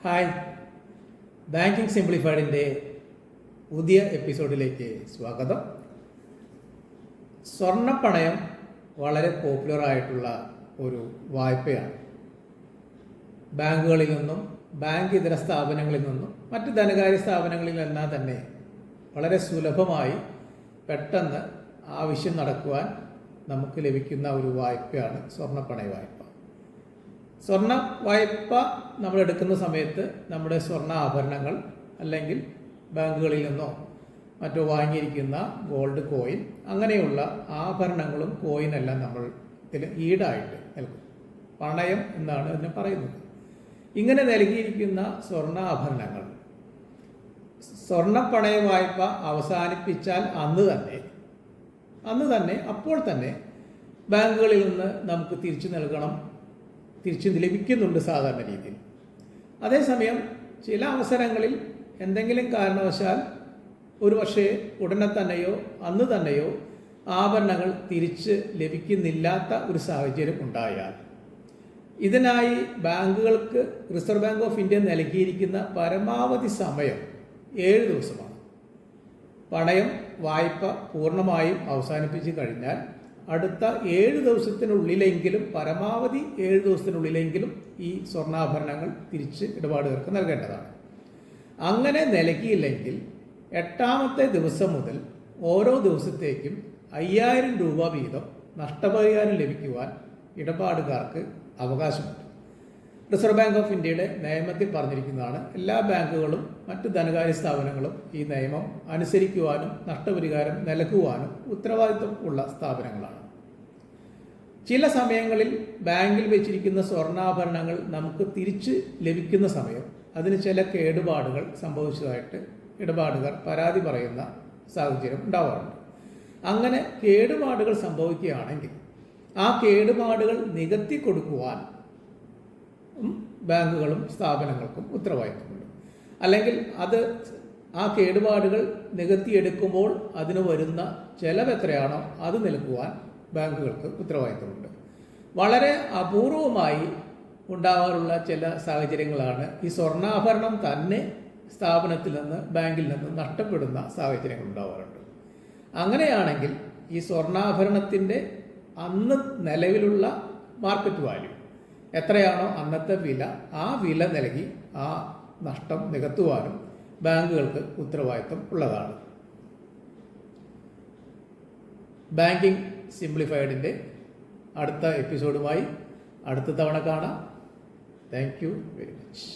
Hi, banking സിംപ്ലിഫൈഡിൻ്റെ പുതിയ എപ്പിസോഡിലേക്ക് സ്വാഗതം. സ്വർണ്ണപ്പണയം വളരെ പോപ്പുലറായിട്ടുള്ള ഒരു വായ്പയാണ്. ബാങ്കുകളിൽ നിന്നും ബാങ്ക് ഇതര സ്ഥാപനങ്ങളിൽ നിന്നും മറ്റ് ധനകാര്യ സ്ഥാപനങ്ങളിലെല്ലാം തന്നെ വളരെ സുലഭമായി പെട്ടെന്ന് ആവശ്യം നടക്കുവാൻ നമുക്ക് ലഭിക്കുന്ന ഒരു വായ്പയാണ് സ്വർണ്ണപ്പണയ വായ്പ. സ്വർണ്ണ വായ്പ നമ്മൾ എടുക്കുന്ന സമയത്ത് നമ്മുടെ സ്വർണ്ണ ആഭരണങ്ങൾ അല്ലെങ്കിൽ ബാങ്കുകളിൽ നിന്നോ മറ്റോ വാങ്ങിയിരിക്കുന്ന ഗോൾഡ് കോയിൻ അങ്ങനെയുള്ള ആഭരണങ്ങളും കോയിനെല്ലാം നമ്മൾ ഇതിൽ ഈടായിട്ട് നൽകും. പണയം എന്നാണ് ഇതിനെ പറയുന്നത്. ഇങ്ങനെ നൽകിയിരിക്കുന്ന സ്വർണ്ണാഭരണങ്ങൾ സ്വർണ്ണപ്പണയ വായ്പ അവസാനിപ്പിച്ചാൽ അന്ന് തന്നെ അപ്പോൾ തന്നെ ബാങ്കുകളിൽ നിന്ന് നമുക്ക് തിരിച്ചു ലഭിക്കുന്നുണ്ട് സാധാരണ രീതിയിൽ. അതേസമയം ചില അവസരങ്ങളിൽ എന്തെങ്കിലും കാരണവശാൽ ഒരു പക്ഷേ ഉടനെ തന്നെയോ അന്ന് തന്നെയോ ആഭരണങ്ങൾ തിരിച്ച് ലഭിക്കുന്നില്ലാത്ത ഒരു സാഹചര്യം ഉണ്ടായാൽ ഇതിനായി ബാങ്കുകൾക്ക് റിസർവ് ബാങ്ക് ഓഫ് ഇന്ത്യ നൽകിയിരിക്കുന്ന പരമാവധി സമയം 7 ദിവസമാണ്. പണയം വായ്പ പൂർണ്ണമായും അവസാനിപ്പിച്ച് കഴിഞ്ഞാൽ അടുത്ത 7 ദിവസത്തിനുള്ളിലെങ്കിലും പരമാവധി 7 ദിവസത്തിനുള്ളിലെങ്കിലും ഈ സ്വർണ്ണാഭരണങ്ങൾ തിരിച്ച് ഇടപാടുകാർക്ക് നൽകേണ്ടതാണ്. അങ്ങനെ നൽകിയില്ലെങ്കിൽ 8ാമത്തെ ദിവസം മുതൽ ഓരോ ദിവസത്തേക്കും 5000 രൂപ വീതം നഷ്ടപരിഹാരം ലഭിക്കുവാൻ ഇടപാടുകാർക്ക് അവകാശമുണ്ട്. റിസർവ് ബാങ്ക് ഓഫ് ഇന്ത്യയുടെ നിയമത്തിൽ പറഞ്ഞിരിക്കുന്നതാണ്. എല്ലാ ബാങ്കുകളും മറ്റ് ധനകാര്യ സ്ഥാപനങ്ങളും ഈ നിയമം അനുസരിക്കുവാനും നഷ്ടപരിഹാരം നൽകുവാനും ഉത്തരവാദിത്വം ഉള്ള സ്ഥാപനങ്ങളാണ്. ചില സമയങ്ങളിൽ ബാങ്കിൽ വെച്ചിരിക്കുന്ന സ്വർണ്ണാഭരണങ്ങൾ നമുക്ക് തിരിച്ച് ലഭിക്കുന്ന സമയം അതിന് ചില കേടുപാടുകൾ സംഭവിച്ചതായിട്ട് ഇടപാടുകാർ പരാതി പറയുന്ന സാഹചര്യം ഉണ്ടാവാറുണ്ട്. അങ്ങനെ കേടുപാടുകൾ സംഭവിക്കുകയാണെങ്കിൽ ആ കേടുപാടുകൾ നികത്തി കൊടുക്കുവാൻ ബാങ്കുകളും സ്ഥാപനങ്ങൾക്കും ഉത്തരവാദിത്തമുണ്ട്. അല്ലെങ്കിൽ ആ കേടുപാടുകൾ നികത്തിയെടുക്കുമ്പോൾ അതിന് വരുന്ന ചെലവ് എത്രയാണോ അത് നൽകുവാൻ ബാങ്കുകൾക്ക് ഉത്തരവാദിത്തമുണ്ട്. വളരെ അപൂർവമായി ഉണ്ടാവാറുള്ള ചില സാഹചര്യങ്ങളാണ് ഈ സ്വർണ്ണാഭരണം തന്നെ സ്ഥാപനത്തിൽ നിന്ന് ബാങ്കിൽ നിന്ന് നഷ്ടപ്പെടുന്ന സാഹചര്യങ്ങൾ ഉണ്ടാവാറുണ്ട്. അങ്ങനെയാണെങ്കിൽ ഈ സ്വർണ്ണാഭരണത്തിൻ്റെ അന്ന് നിലവിലുള്ള മാർക്കറ്റ് വാല്യൂ എത്രയാണോ അന്നത്തെ വില, ആ വില നൽകി ആ നഷ്ടം നികത്തുവാനും ബാങ്കുകൾക്ക് ഉത്തരവാദിത്വം ഉള്ളതാണ്. ബാങ്കിങ് സിംപ്ലിഫൈഡിൻ്റെ അടുത്ത എപ്പിസോഡുമായി അടുത്ത തവണ കാണാം. Thank you very much.